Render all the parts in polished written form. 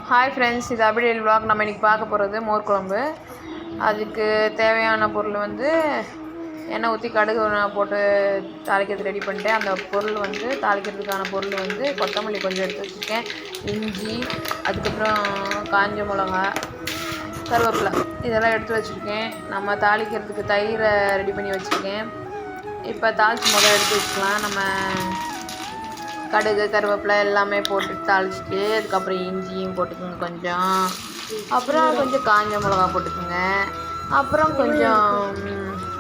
Hi friends, இது அபிடேல் vlog. நம்ம இன்றைக்கி பார்க்க போகிறது மோர் குழம்பு. அதுக்கு தேவையான பொருள் வந்து எண்ணெய் ஊற்றி கடுகு போட்டு தாளிக்கிறது ரெடி பண்ணிட்டேன். அந்த பொருள் வந்து தாளிக்கிறதுக்கான பொருள் வந்து கொத்தமல்லி கொஞ்சம் எடுத்து வச்சுருக்கேன், இஞ்சி, அதுக்கப்புறம் காஞ்ச மிளகா, கருவேப்பிலை இதெல்லாம் எடுத்து வச்சுருக்கேன். நம்ம தாளிக்கிறதுக்கு தயிரை ரெடி பண்ணி வச்சுருக்கேன். இப்போ தாளித்து முதல்ல எடுத்து வச்சுக்கலாம். நம்ம கடுகு கருவேப்பிலை எல்லாமே போட்டு தாளிச்சிட்டு அதுக்கப்புறம் இஞ்சியும் போட்டுக்கோங்க கொஞ்சம், அப்புறம் கொஞ்சம் காஞ்ச மிளகா போட்டுக்கோங்க, அப்புறம் கொஞ்சம்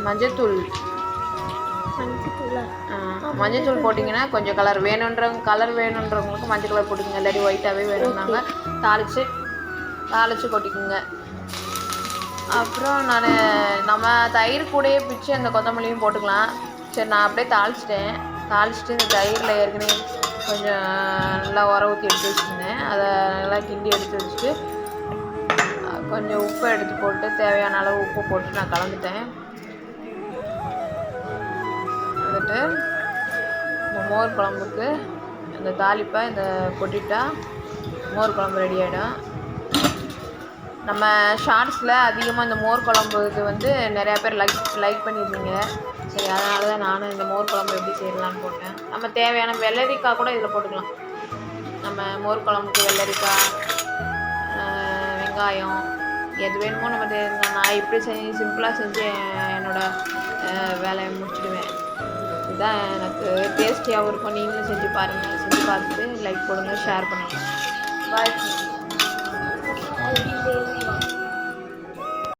மஞ்சத்தூள் போட்டிங்கன்னா கொஞ்சம் கலர் வேணுன்றவங்களுக்கு மஞ்சள் கலர் போட்டுக்கோங்க, இல்லாட்டி ஒயிட்டாகவே வேணும்னாங்க தாளித்து கொட்டிக்கோங்க. அப்புறம் நம்ம தயிர் கூடயே பிச்சு அந்த கொத்தமல்லியும் போட்டுக்கலாம். சரி, நான் அப்படியே தாளிச்சிட்டு இந்த தயிரில் ஏற்கனவே கொஞ்சம் நல்லா ஊற்றி எடுத்து வச்சுருந்தேன். அதை நல்லா கிண்டி எடுத்து வச்சுட்டு கொஞ்சம் உப்பு எடுத்து போட்டு தேவையான அளவு உப்பு போட்டு நான் கலந்துட்டேன். வந்துட்டு மோர் குழம்புக்கு இந்த தாளிப்பை இந்த கொட்டிட்டா மோர் குழம்பு ரெடி ஆகிடும். நம்ம ஷார்ட்ஸில் அதிகமாக இந்த மோர் குழம்புக்கு வந்து நிறையா பேர் லைக் பண்ணியிருந்தீங்க. சரி, அதனால தான் நானும் இந்த மோர் குழம்பு எப்படி செய்யலான்னு போட்டேன். நம்ம தேவையான வெள்ளரிக்காய் கூட இதில் போட்டுக்கலாம். நம்ம மோர் குழம்புக்கு வெள்ளரிக்காய், வெங்காயம் எது வேணுமோ நம்ம நான் இப்படி சிம்பிளாக செஞ்சு என்னோடய வேலையை முடிச்சுடுவேன். இதுதான் எனக்கு டேஸ்டியாகவும் இருக்கும். நீங்களும் செஞ்சு பாருங்கள். செஞ்சு பார்த்துட்டு லைக் போடுங்க, ஷேர் பண்ணுங்கள். பாய்.